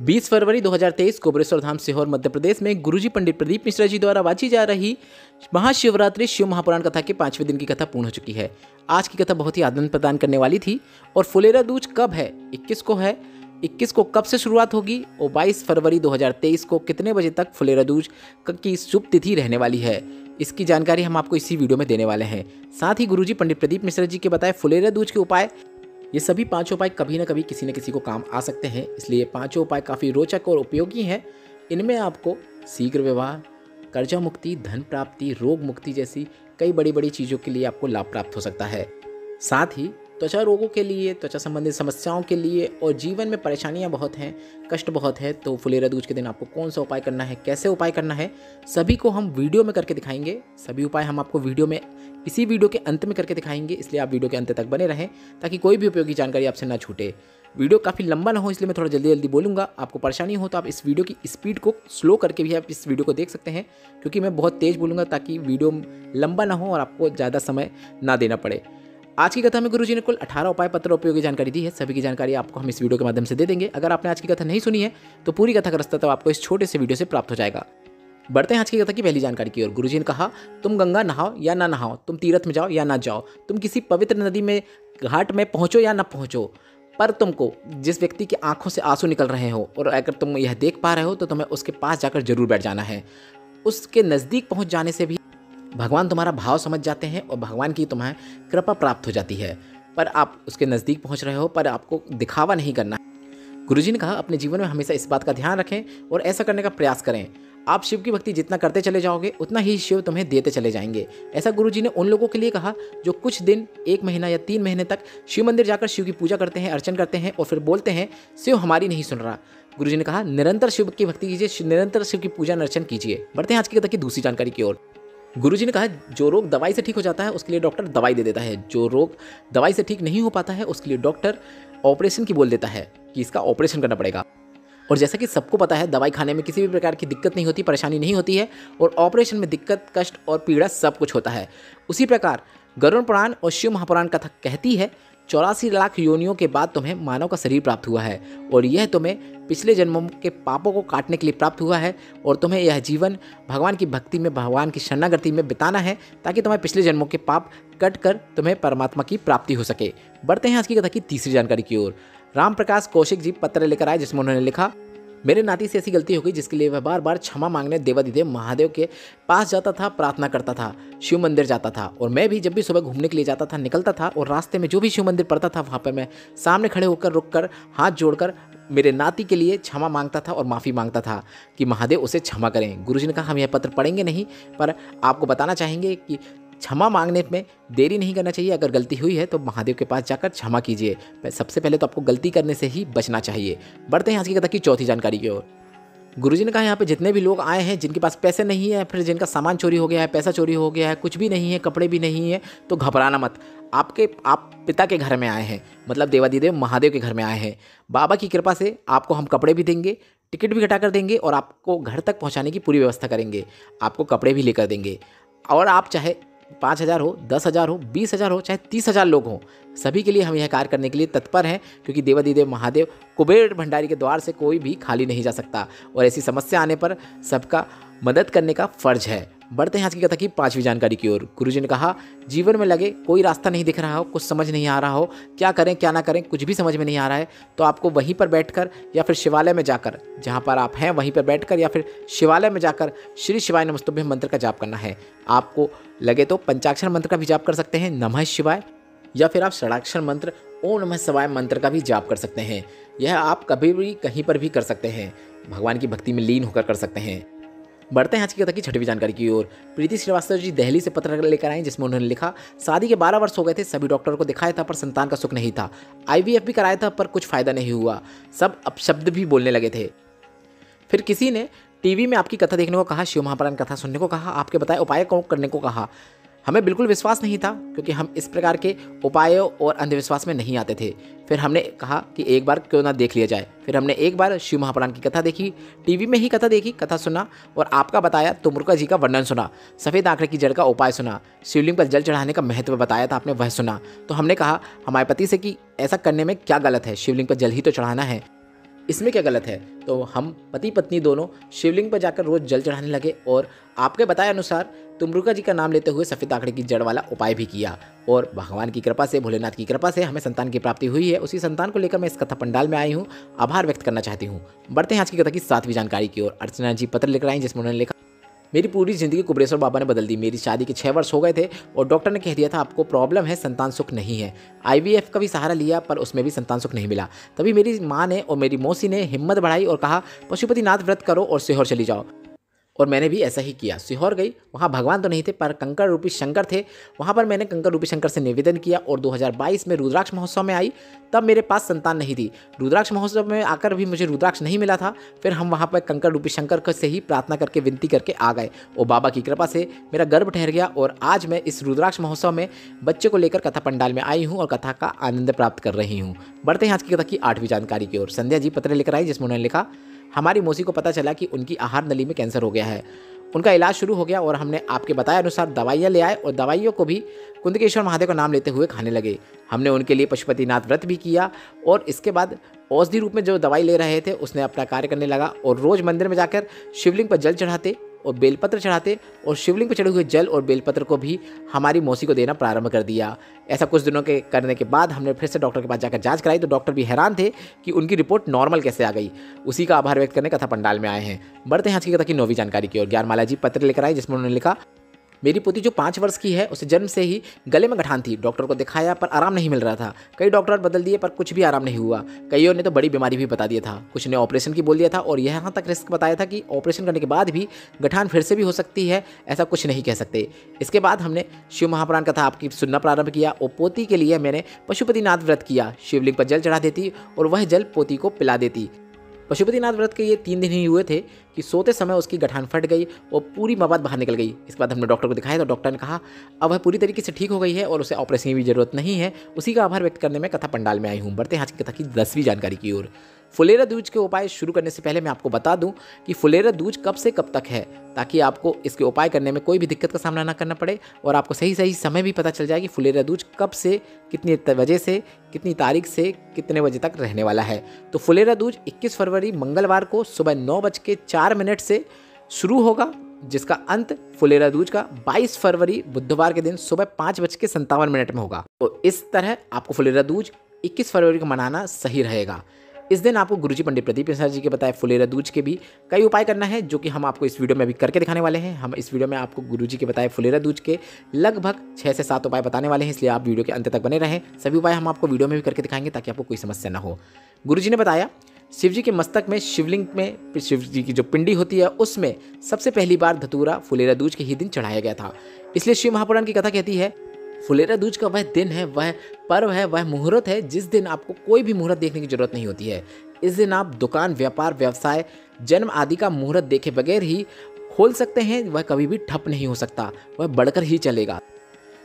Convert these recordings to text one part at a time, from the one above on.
20 फरवरी 2023 कोबरेश्वर धाम सीहोर मध्य प्रदेश में गुरुजी पंडित प्रदीप मिश्रा जी द्वारा वाची जा रही महाशिवरात्रि शिव महापुराण कथा के 5वें दिन की कथा पूर्ण हो चुकी है। आज की कथा बहुत ही आनंद प्रदान करने वाली थी। और फुलेरा दूज कब है? 21 को है। 21 को कब से शुरुआत होगी और 22 फरवरी 2023 को कितने बजे तक फुलेरा दूज की शुभ तिथि रहने वाली है, इसकी जानकारी हम आपको इसी वीडियो में देने वाले हैं। साथ ही गुरुजी पंडित प्रदीप मिश्रा जी के बताए फुलेरा दूज के उपाय। ये सभी पांचों उपाय कभी न कभी किसी न किसी को काम आ सकते हैं, इसलिए पांचों उपाय काफ़ी रोचक और उपयोगी हैं। इनमें आपको शीघ्र विवाह, कर्जा मुक्ति, धन प्राप्ति, रोग मुक्ति जैसी कई बड़ी बड़ी चीज़ों के लिए आपको लाभ प्राप्त हो सकता है। साथ ही त्वचा रोगों के लिए, त्वचा संबंधित समस्याओं के लिए और जीवन में परेशानियां बहुत हैं, कष्ट बहुत है, तो फुलेरा दूज के दिन आपको कौन सा उपाय करना है, कैसे उपाय करना है, सभी को हम वीडियो में करके दिखाएंगे। सभी उपाय हम आपको इसी वीडियो के अंत में करके दिखाएंगे, इसलिए आप वीडियो के अंत तक बने रहें ताकि कोई भी उपयोगी जानकारी आपसे ना छूटे। वीडियो काफ़ी लंबा ना हो, इसलिए मैं थोड़ा जल्दी जल्दी बोलूँगा। आपको परेशानी हो तो आप इस वीडियो की स्पीड को स्लो करके भी आप इस वीडियो को देख सकते हैं, क्योंकि मैं बहुत तेज़ बोलूँगा ताकि वीडियो लंबा ना हो और आपको ज़्यादा समय ना देना पड़े। आज की कथा में गुरुजी ने कुल 18 उपाय पत्र उपयोगी जानकारी दी है। सभी की जानकारी आपको हम इस वीडियो के माध्यम से दे देंगे। अगर आपने आज की कथा नहीं सुनी है तो पूरी कथा का रास्ता तो आपको इस छोटे से वीडियो से प्राप्त हो जाएगा। बढ़ते हैं आज की कथा की पहली जानकारी की ओर। गुरुजी ने कहा, तुम गंगा नहाओ या ना नहाओ, तुम तीर्थ में जाओ या ना जाओ, तुम किसी पवित्र नदी में घाट में पहुंचो या ना पहुंचो, पर तुमको जिस व्यक्ति की आंखों से आंसू निकल रहे हो और अगर तुम यह देख पा रहे हो तो तुम्हें उसके पास जाकर जरूर बैठ जाना है। उसके नज़दीक पहुंच जाने से भी भगवान तुम्हारा भाव समझ जाते हैं और भगवान की तुम्हें कृपा प्राप्त हो जाती है। पर आप उसके नज़दीक पहुंच रहे हो, पर आपको दिखावा नहीं करना है। गुरुजी ने कहा, अपने जीवन में हमेशा इस बात का ध्यान रखें और ऐसा करने का प्रयास करें। आप शिव की भक्ति जितना करते चले जाओगे उतना ही शिव तुम्हें देते चले जाएंगे। ऐसा गुरुजी ने उन लोगों के लिए कहा जो कुछ दिन, 1 महीना या 3 महीने तक शिव मंदिर जाकर शिव की पूजा करते हैं, अर्चन करते हैं और फिर बोलते हैं शिव हमारी नहीं सुन रहा। गुरुजी ने कहा, निरंतर शिव की भक्ति कीजिए, निरंतर शिव की पूजा अर्चन कीजिए। बढ़ते हैं आज की कथा की दूसरी जानकारी की ओर। गुरुजी ने कहा, जो रोग दवाई से ठीक हो जाता है उसके लिए डॉक्टर दवाई दे देता है, जो रोग दवाई से ठीक नहीं हो पाता है उसके लिए डॉक्टर ऑपरेशन की बोल देता है कि इसका ऑपरेशन करना पड़ेगा। और जैसा कि सबको पता है, दवाई खाने में किसी भी प्रकार की दिक्कत नहीं होती, परेशानी नहीं होती है, और ऑपरेशन में दिक्कत, कष्ट और पीड़ा सब कुछ होता है। उसी प्रकार गरुड़ पुराण और शिव महापुराण कथा कहती है, 84 लाख योनियों के बाद तुम्हें मानव का शरीर प्राप्त हुआ है और यह तुम्हें पिछले जन्मों के पापों को काटने के लिए प्राप्त हुआ है और तुम्हें यह जीवन भगवान की भक्ति में, भगवान की शरणागति में बिताना है ताकि तुम्हें पिछले जन्मों के पाप कट कर तुम्हें परमात्मा की प्राप्ति हो सके। बढ़ते हैं आज की कथा की तीसरी जानकारी की ओर। राम प्रकाश कौशिक जी पत्र लेकर आए जिसमें उन्होंने लिखा, मेरे नाती से ऐसी गलती हो गई जिसके लिए वह बार बार क्षमा मांगने देवाधिदेव महादेव के पास जाता था, प्रार्थना करता था, शिव मंदिर जाता था। और मैं भी जब भी सुबह घूमने के लिए जाता था, निकलता था और रास्ते में जो भी शिव मंदिर पड़ता था वहाँ पर मैं सामने खड़े होकर रुककर हाथ जोड़कर मेरे नाती के लिए क्षमा मांगता था और माफ़ी मांगता था कि महादेव उसे क्षमा करें। गुरुजी ने कहा, हम यह पत्र पढ़ेंगे नहीं, पर आपको बताना चाहेंगे कि क्षमा मांगने में देरी नहीं करना चाहिए। अगर गलती हुई है तो महादेव के पास जाकर क्षमा कीजिए। सबसे पहले तो आपको गलती करने से ही बचना चाहिए। बढ़ते हैं आज की कथा की चौथी जानकारी की ओर। गुरुजी ने कहा, यहाँ पे जितने भी लोग आए हैं जिनके पास पैसे नहीं है, फिर जिनका सामान चोरी हो गया है, पैसा चोरी हो गया है, कुछ भी नहीं है, कपड़े भी नहीं है, तो घबराना मत। आप पिता के घर में आए हैं, मतलब देवाधिदेव महादेव के घर में आए हैं। बाबा की कृपा से आपको हम कपड़े भी देंगे, टिकट भी घटा कर देंगे और आपको घर तक पहुँचाने की पूरी व्यवस्था करेंगे। आपको कपड़े भी लेकर देंगे और आप चाहे 5,000 हो, 10,000 हो, 20,000 हो, चाहे 30,000 लोग हों, सभी के लिए हम यह कार्य करने के लिए तत्पर हैं, क्योंकि देवाधिदेव महादेव कुबेर भंडारी के द्वार से कोई भी खाली नहीं जा सकता और ऐसी समस्या आने पर सबका मदद करने का फर्ज है। बढ़ते हैं आज की कथा की पांचवी जानकारी की ओर। गुरुजी ने कहा, जीवन में लगे कोई रास्ता नहीं दिख रहा हो, कुछ समझ नहीं आ रहा हो, क्या करें क्या ना करें, कुछ भी समझ में नहीं आ रहा है, तो आपको वहीं पर बैठकर या फिर शिवालय में जाकर, जहाँ पर आप हैं वहीं पर बैठकर या फिर शिवालय में जाकर श्री शिवाय नमस्तुभ्यं मंत्र का जाप करना है। आपको लगे तो पंचाक्षर मंत्र का भी जाप कर सकते हैं, नमः शिवाय, या फिर आप षडाक्षर मंत्र ओम नमः शिवाय मंत्र का भी जाप कर सकते हैं। यह आप कभी भी कहीं पर भी कर सकते हैं, भगवान की भक्ति में लीन होकर कर सकते हैं। बढ़ते हैं आज की कथा की छठवीं जानकारी की ओर। प्रीति श्रीवास्तव जी दिल्ली से पत्र लेकर आए जिसमें उन्होंने लिखा, शादी के 12 वर्ष हो गए थे, सभी डॉक्टरों को दिखाया था पर संतान का सुख नहीं था, IVF भी कराया था पर कुछ फायदा नहीं हुआ, सब अपशब्द भी बोलने लगे थे। फिर किसी ने टीवी में आपकी कथा देखने को कहा, शिव महापुराण कथा सुनने को कहा, आपके बताए उपाय को करने को कहा। हमें बिल्कुल विश्वास नहीं था क्योंकि हम इस प्रकार के उपायों और अंधविश्वास में नहीं आते थे। फिर हमने कहा कि एक बार क्यों ना देख लिया जाए। फिर हमने एक बार शिव महापुराण की कथा देखी, टीवी में ही कथा देखी, कथा सुना और आपका बताया तुमरुका जी का वर्णन सुना, सफ़ेद आंकड़े की जड़ का उपाय सुना, शिवलिंग पर जल चढ़ाने का महत्व बताया था आपने, वह सुना। तो हमने कहा हमारे पति से कि ऐसा करने में क्या गलत है, शिवलिंग पर जल ही तो चढ़ाना है। इसमें क्या गलत है? तो हम पति पत्नी दोनों शिवलिंग पर जाकर रोज जल चढ़ाने लगे और आपके बताए अनुसार तुमरुका जी का नाम लेते हुए सफेद आंकड़े की जड़ वाला उपाय भी किया और भगवान की कृपा से, भोलेनाथ की कृपा से हमें संतान की प्राप्ति हुई है। उसी संतान को लेकर मैं इस कथा पंडाल में आई हूँ, आभार व्यक्त करना चाहती हूँ। बढ़ते हैं आज की कथा की 7वीं जानकारी की ओर। अर्चना जी पत्र लेकर आई जिसमें उन्होंने लिखा, मेरी पूरी जिंदगी कुबरेश्वर बाबा ने बदल दी। मेरी शादी के 6 वर्ष हो गए थे और डॉक्टर ने कह दिया था आपको प्रॉब्लम है, संतान सुख नहीं है। IVF का भी सहारा लिया पर उसमें भी संतान सुख नहीं मिला। तभी मेरी माँ ने और मेरी मौसी ने हिम्मत बढ़ाई और कहा पशुपतिनाथ व्रत करो और सीहोर चली जाओ। और मैंने भी ऐसा ही किया। सीहोर गई, वहाँ भगवान तो नहीं थे पर कंकड़ रूपी शंकर थे। वहाँ पर मैंने कंकड़ रूपी शंकर से निवेदन किया और 2022 में रुद्राक्ष महोत्सव में आई। तब मेरे पास संतान नहीं थी। रुद्राक्ष महोत्सव में आकर भी मुझे रुद्राक्ष नहीं मिला था। फिर हम वहाँ पर कंकड़ रूपी शंकर से ही प्रार्थना करके विनती करके आ गए और बाबा की कृपा से मेरा गर्भ ठहर गया और आज मैं इस रुद्राक्ष महोत्सव में बच्चे को लेकर कथा पंडाल में आई हूँ और कथा का आनंद प्राप्त कर रही हूँ। बढ़ते हैं आज की कथा की 8वीं जानकारी की ओर। संध्या जी पत्र लेकर आई जिसमें उन्होंने लिखा, हमारी मौसी को पता चला कि उनकी आहार नली में कैंसर हो गया है। उनका इलाज शुरू हो गया और हमने आपके बताए अनुसार दवाइयाँ ले आए और दवाइयों को भी कुंदकेश्वर महादेव का नाम लेते हुए खाने लगे। हमने उनके लिए पशुपतिनाथ व्रत भी किया और इसके बाद औषधि रूप में जो दवाई ले रहे थे उसने अपना कार्य करने लगा और रोज़ मंदिर में जाकर शिवलिंग पर जल चढ़ाते और बेलपत्र चढ़ाते और शिवलिंग पर चढ़े हुए जल और बेलपत्र को भी हमारी मौसी को देना प्रारंभ कर दिया। ऐसा कुछ दिनों के करने के बाद हमने फिर से डॉक्टर के पास जाकर जांच कराई तो डॉक्टर भी हैरान थे कि उनकी रिपोर्ट नॉर्मल कैसे आ गई। उसी का आभार व्यक्त करने कथा पंडाल में आए हैं। बढ़ते हैं आज की कथा की 9वीं जानकारी की ओर। ज्ञानमाला जी पत्र लेकर आई जिसमें उन्होंने लिखा, मेरी पोती जो 5 वर्ष की है उसे जन्म से ही गले में गठान थी। डॉक्टर को दिखाया पर आराम नहीं मिल रहा था। कई डॉक्टर बदल दिए पर कुछ भी आराम नहीं हुआ। कईयों ने तो बड़ी बीमारी भी बता दिया था। कुछ ने ऑपरेशन की बोल दिया था और यहाँ तक रिस्क बताया था कि ऑपरेशन करने के बाद भी गठान फिर से भी हो सकती है। ऐसा कुछ नहीं कह सकते। इसके बाद हमने शिव महापुराण कथा आपकी सुनना प्रारंभ किया और पोती के लिए मैंने पशुपतिनाथ व्रत किया। शिवलिंग पर जल चढ़ा देती और वह जल पोती को पिला देती। पशुपतिनाथ व्रत के ये 3 दिन ही हुए थे कि सोते समय उसकी गठान फट गई और पूरी मवाद बाहर निकल गई। इसके बाद हमने डॉक्टर को दिखाया तो डॉक्टर ने कहा अब वह पूरी तरीके से ठीक हो गई है और उसे ऑपरेशन की भी जरूरत नहीं है। उसी का आभार व्यक्त करने में कथा पंडाल में आई हूँ। बढ़ते हैं आज की कथा की 10वीं जानकारी की ओर। फुलेरा दूज के उपाय शुरू करने से पहले मैं आपको बता दूं कि फुलेरा दूज कब से कब तक है, ताकि आपको इसके उपाय करने में कोई भी दिक्कत का सामना ना करना पड़े और आपको सही सही समय भी पता चल जाए कि फुलेरा दूज कब से, कितनी बजे से, कितनी तारीख से कितने बजे तक रहने वाला है। तो फुलेरा दूज 21 फरवरी मंगलवार को सुबह 9:04 से शुरू होगा, जिसका अंत फुलेरा दूज का 22 फरवरी बुधवार के दिन सुबह 5:57 में होगा। तो इस तरह आपको फुलेरा दूज 21 फरवरी को मनाना सही रहेगा। इस दिन आपको गुरुजी पंडित प्रदीप मिश्रा जी के बताए फुलेरा दूज के भी कई उपाय करना है, जो कि हम आपको इस वीडियो में अभी करके दिखाने वाले हैं। हम इस वीडियो में आपको गुरुजी के बताए फुलेरा दूज के लगभग 6 से 7 उपाय बताने वाले हैं, इसलिए आप वीडियो के अंत तक बने रहें। सभी उपाय हम आपको वीडियो में भी करके दिखाएंगे ताकि आपको कोई समस्या ना हो। गुरुजी ने बताया शिव जी के मस्तक में, शिवलिंग में शिव जी की जो पिंडी होती है उसमें सबसे पहली बार धतूरा फुलेरा दूज के ही दिन चढ़ाया गया था। इसलिए शिव महापुराण की कथा कहती है फुलेरा दूज का वह दिन है, वह पर्व है, वह मुहूर्त है जिस दिन आपको कोई भी मुहूर्त देखने की जरूरत नहीं होती है। इस दिन आप दुकान, व्यापार, व्यवसाय, जन्म आदि का मुहूर्त देखे बगैर ही खोल सकते हैं। वह कभी भी ठप नहीं हो सकता, वह बढ़कर ही चलेगा।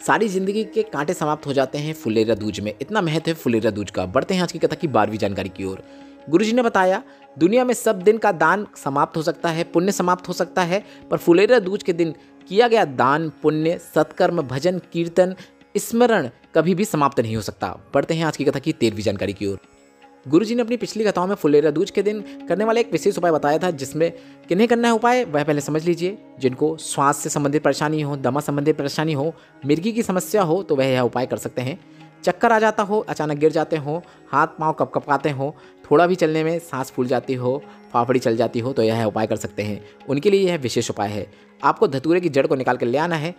सारी जिंदगी के कांटे समाप्त हो जाते हैं फुलेरा दूज में। इतना महत्व है फुलेरा दूज का। बढ़ते हैं आज की कथा की 12वीं जानकारी की ओर। गुरुजी ने बताया दुनिया में सब दिन का दान समाप्त हो सकता है, पुण्य समाप्त हो सकता है, पर फुलेरा दूज के दिन किया गया दान, पुण्य, सत्कर्म, भजन, कीर्तन, स्मरण कभी भी समाप्त नहीं हो सकता। बढ़ते हैं आज की कथा की 13वीं जानकारी की ओर। गुरुजी ने अपनी पिछली कथाओं में फुलेरा दूज के दिन करने वाला एक विशेष उपाय बताया था, जिसमें किन्हें करना है उपाय वह पहले समझ लीजिए। जिनको श्वास से संबंधित परेशानी हो, दमा संबंधित परेशानी हो, मिर्गी की समस्या हो तो वह यह उपाय कर सकते हैं। चक्कर आ जाता हो, अचानक गिर जाते हो, हाथ पांव कपकपाते हो, थोड़ा भी चलने में सांस फूल जाती हो, फाफड़ी चल जाती हो तो यह उपाय कर सकते हैं। उनके लिए यह विशेष उपाय है। आपको धतूरे की जड़ को निकाल कर ले आना है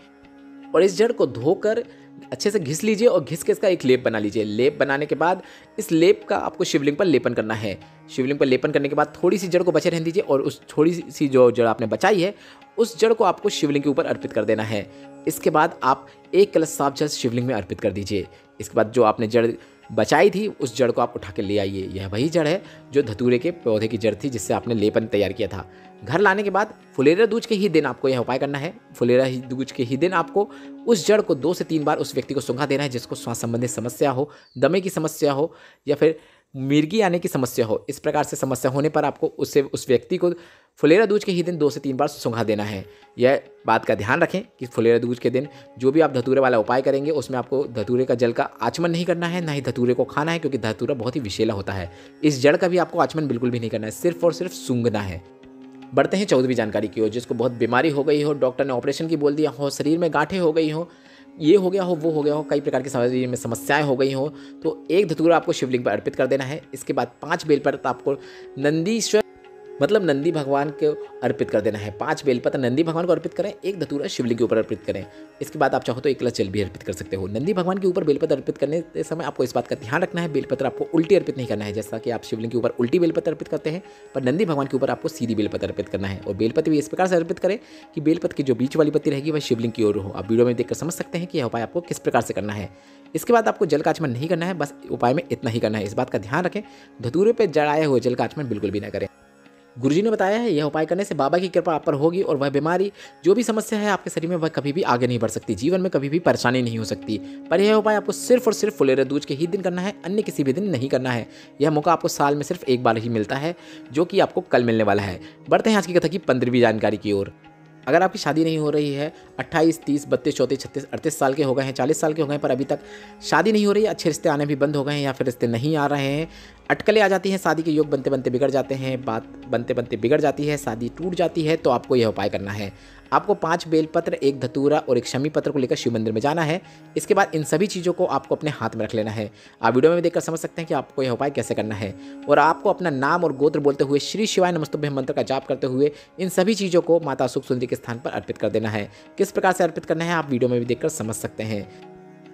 और इस जड़ को धोकर अच्छे से घिस लीजिए और घिस के इसका एक लेप बना लीजिए। लेप बनाने के बाद इस लेप का आपको शिवलिंग पर लेपन करना है। शिवलिंग पर लेपन करने के बाद थोड़ी सी जड़ को बचे रहने दीजिए और उस थोड़ी सी जो जड़ आपने बचाई है उस जड़ को आपको शिवलिंग के ऊपर अर्पित कर देना है। इसके बाद आप 1 कलश साफ जल शिवलिंग में अर्पित कर दीजिए। इसके बाद जो आपने जड़ बचाई थी उस जड़ को आप उठा के ले आइए। यह वही जड़ है जो धतूरे के पौधे की जड़ थी जिससे आपने लेपन तैयार किया था। घर लाने के बाद फुलेरा दूज के ही दिन आपको यह उपाय करना है। फुलेरा दूज के ही दिन आपको उस जड़ को 2 से 3 बार उस व्यक्ति को सूंघा देना है जिसको श्वास संबंधित समस्या हो, दमे की समस्या हो या फिर मिर्गी आने की समस्या हो, इस प्रकार से समस्या होने पर आपको उस व्यक्ति को फुलेरा दूज के ही दिन 2 से 3 बार सुंघा देना है। यह बात का ध्यान रखें कि फुलेरा दूज के दिन जो भी आप धतूरे वाला उपाय करेंगे उसमें आपको धतूरे का जल का आचमन नहीं करना है, ना ही धतूरे को खाना है, क्योंकि धतूरा बहुत ही विषैला होता है। इस जड़ का भी आपको आचमन बिल्कुल भी नहीं करना है, सिर्फ और सिर्फ सूंघना है। बढ़ते हैं 14वीं जानकारी की ओर। जिसको बहुत बीमारी हो गई हो, डॉक्टर ने ऑपरेशन की बोल दिया हो, शरीर में गांठें हो गई हो, ये हो गया हो, वो हो गया हो, कई प्रकार की शरीर में समस्याएं हो गई हो, तो एक धतूरा आपको शिवलिंग पर अर्पित कर देना है। इसके बाद 5 बेलपत्र आपको नंदीश्वर मतलब नंदी भगवान को अर्पित कर देना है। 5 बेलपत्र नंदी भगवान को अर्पित करें, एक धतूरा शिवलिंग के ऊपर अर्पित करें। इसके बाद आप चाहो तो 1 गिलास जल भी अर्पित कर सकते हो। नंदी भगवान के ऊपर बेलपत्र अर्पित करने के समय आपको इस बात का ध्यान रखना है, बेलपत्र आपको उल्टी अर्पित नहीं करना है। जैसा कि आप शिवलिंग के ऊपर उल्टी बेलपत्र अर्पित करते हैं, पर नंदी भगवान के ऊपर आपको सीधी बेलपत्र अर्पित करना है। और बेलपत्र भी इस प्रकार से अर्पित करें कि बेलपत्र की जो बीच वाली पत्ती रहेगी वह शिवलिंग की ओर हो। आप वीडियो में देखकर समझ सकते हैं कि यह उपाय आपको किस प्रकार से करना है। इसके बाद आपको जल का आचमन नहीं करना है, बस उपाय में इतना ही करना है। इस बात का ध्यान रखें, धतूरे पर जड़ाए हुए जल का आचमन बिल्कुल भी ना करें। गुरुजी ने बताया है यह उपाय करने से बाबा की कृपा आप पर होगी और वह बीमारी जो भी समस्या है आपके शरीर में वह कभी भी आगे नहीं बढ़ सकती, जीवन में कभी भी परेशानी नहीं हो सकती। पर यह उपाय आपको सिर्फ और सिर्फ फुलेरा दूज के ही दिन करना है, अन्य किसी भी दिन नहीं करना है। यह मौका आपको साल में सिर्फ एक बार ही मिलता है, जो कि आपको कल मिलने वाला है। बढ़ते हैं आज की कथा की 15वीं जानकारी की ओर। अगर आपकी शादी नहीं हो रही है, 28, 30, 32, 34, 36, 38 साल के हो गए हैं, 40 साल के हो गए हैं, पर अभी तक शादी नहीं हो रही है, अच्छे रिश्ते आने भी बंद हो गए हैं या फिर रिश्ते नहीं आ रहे हैं, अटकलें आ जाती हैं, शादी के योग बनते बनते बिगड़ जाते हैं, बात बनते बनते बिगड़ जाती है, शादी टूट जाती है, तो आपको यह उपाय करना है। आपको 5 बेलपत्र, 1 धतूरा और 1 शमी पत्र को लेकर शिव मंदिर में जाना है। इसके बाद इन सभी चीज़ों को आपको अपने हाथ में रख लेना है। आप वीडियो में देखकर समझ सकते हैं कि आपको यह उपाय कैसे करना है। और आपको अपना नाम और गोत्र बोलते हुए श्री शिवाय नमस्तुभ्यं मंत्र का जाप करते हुए इन सभी चीज़ों को माता सुख सुंदरी के स्थान पर अर्पित कर देना है। किस प्रकार से अर्पित करना है आप वीडियो में भी देखकर समझ सकते हैं।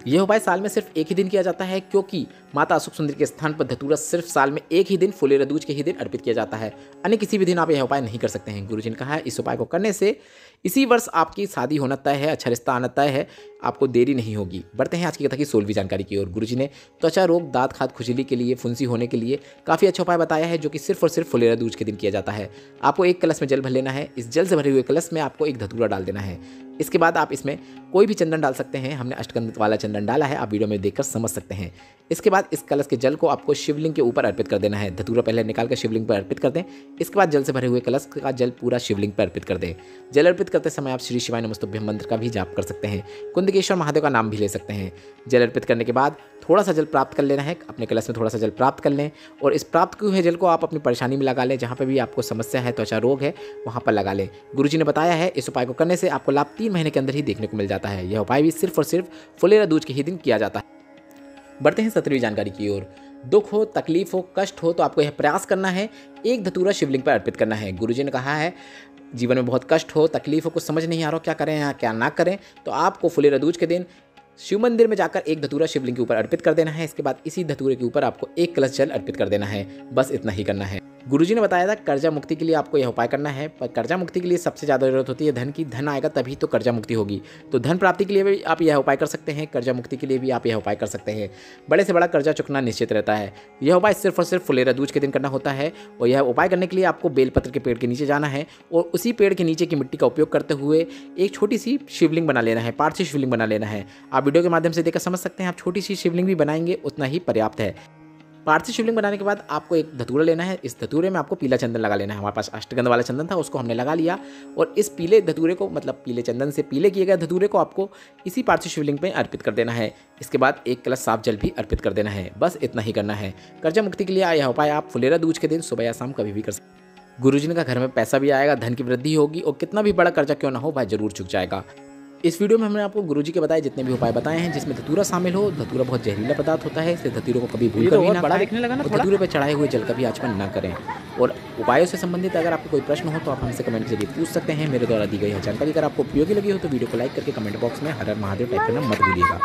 यह उपाय साल में सिर्फ एक ही दिन किया जाता है, क्योंकि माता अशोक सुंदरी के स्थान पर धतूरा सिर्फ साल में एक ही दिन फुलेरा दूज के ही दिन अर्पित किया जाता है। अन्य किसी भी दिन आप यह उपाय नहीं कर सकते हैं। गुरुजी ने कहा है इस उपाय को करने से इसी वर्ष आपकी शादी होना तय है, अच्छा रिश्ता आना तय है, आपको देरी नहीं होगी। बढ़ते हैं आज की कथा की 16वीं जानकारी की ओर। गुरुजी ने त्वचा रोग, दांत खाद, खुजली के लिए, फुंसी होने के लिए काफ़ी अच्छा उपाय बताया है, जो कि सिर्फ और सिर्फ फुलेरा दूज के दिन किया जाता है। आपको 1 कलश में जल भर लेना है। इस जल से भरे हुए कलश में आपको 1 धतूरा डाल देना है। इसके बाद आप इसमें कोई भी चंदन डाल सकते हैं। हमने अष्टगंध वाला चंदन डाला है, आप वीडियो में देखकर समझ सकते हैं। इसके बाद इस कलश के जल को आपको शिवलिंग के ऊपर अर्पित कर देना है। धतूरा पहले निकाल कर शिवलिंग पर अर्पित कर दें। इसके बाद जल से भरे हुए कलश का जल पूरा शिवलिंग पर अर्पित कर दें। जल अर्पित करते समय आप श्री शिवाय नमस्तुभ्यं मंत्र का भी जाप कर सकते हैं। कुंदकेश्वर महादेव का नाम भी ले सकते हैं। जल अर्पित करने के बाद थोड़ा सा जल प्राप्त कर लेना है। अपने कलश में थोड़ा सा जल प्राप्त कर लें और इस प्राप्त किए हुए जल को आप अपनी परेशानी में लगा लें। जहाँ पर भी आपको समस्या है, त्वचा रोग है, वहाँ पर लगा लें। गुरुजी ने बताया है इस उपाय को करने से आपको लाभ 3 महीने के अंदर ही देखने को मिल जाता है। यह उपाय भी सिर्फ और सिर्फ फुलेरा दूज के ही दिन किया जाता है। बढ़ते हैं 17वीं जानकारी की ओर। दुख हो, तकलीफ हो, कष्ट हो तो आपको यह प्रयास करना है, 1 धतूरा शिवलिंग पर अर्पित करना है। गुरुजी ने कहा है जीवन में बहुत कष्ट हो, तकलीफ हो, कुछ समझ नहीं आ रहा हो क्या करें या क्या ना करें, तो आपको फुलेरा दूज के दिन शिव मंदिर में जाकर 1 धतूरा शिवलिंग के ऊपर अर्पित कर देना है। इसके बाद इसी धतूरे के ऊपर आपको 1 कलश जल अर्पित कर देना है। बस इतना ही करना है। गुरुजी ने बताया था कर्जा मुक्ति के लिए आपको यह उपाय करना है, पर कर्जा मुक्ति के लिए सबसे ज़्यादा जरूरत होती है धन की। धन आएगा तभी तो कर्जा मुक्ति होगी। तो धन प्राप्ति के लिए भी आप यह उपाय कर सकते हैं, कर्जा मुक्ति के लिए भी आप यह उपाय कर सकते हैं। बड़े से बड़ा कर्जा चुकना निश्चित रहता है। यह उपाय सिर्फ और सिर्फ फुलेरा दूज के दिन करना होता है। और यह उपाय करने के लिए आपको बेलपत्र के पेड़ के नीचे जाना है और उसी पेड़ के नीचे की मिट्टी का उपयोग करते हुए एक छोटी सी शिवलिंग बना लेना है, पार्थिव शिवलिंग बना लेना है। आप वीडियो के माध्यम से देखकर समझ सकते हैं। आप छोटी सी शिवलिंग भी बनाएंगे उतना ही पर्याप्त है। पार्थिव शिवलिंग बनाने के बाद आपको 1 धतूरा लेना है। इस धतूरे में आपको पीला चंदन लगा लेना है। हमारे पास अष्टगंध वाला चंदन था, उसको हमने लगा लिया और इस पीले धतूरे को, मतलब पीले चंदन से पीले किए गए धतूरे को आपको इसी पार्थिव शिवलिंग पे अर्पित कर देना है। इसके बाद 1 कलश साफ जल भी अर्पित कर देना है। बस इतना ही करना है। कर्जा मुक्ति के लिए यह उपाय आप फुलेरा दूज के दिन सुबह या शाम कभी भी कर सकते हैं। गुरुजी ने कहा घर में पैसा भी आएगा, धन की वृद्धि होगी और कितना भी बड़ा कर्जा क्यों ना हो वह जरूर चुक जाएगा। इस वीडियो में हमने आपको गुरुजी के बताए जितने भी उपाय बताए हैं, जिसमें धतूरा शामिल हो। धतूरा बहुत जहरीला पदार्थ होता है, इसलिए धतूरे को कभी भूल कर भी ना खाएं। धतूरे पर चढ़ाए हुए जल का भी आचमन न करें। और उपायों से संबंधित अगर आपको कोई प्रश्न हो तो आप हमसे कमेंट के जरिए पूछ सकते हैं। मेरे द्वारा दी गई है जानकारी अगर आपको उपयोगी लगी हो तो वीडियो को लाइक करके कमेंट बॉक्स में हर हर महादेव टाइप करना मत भूलिएगा।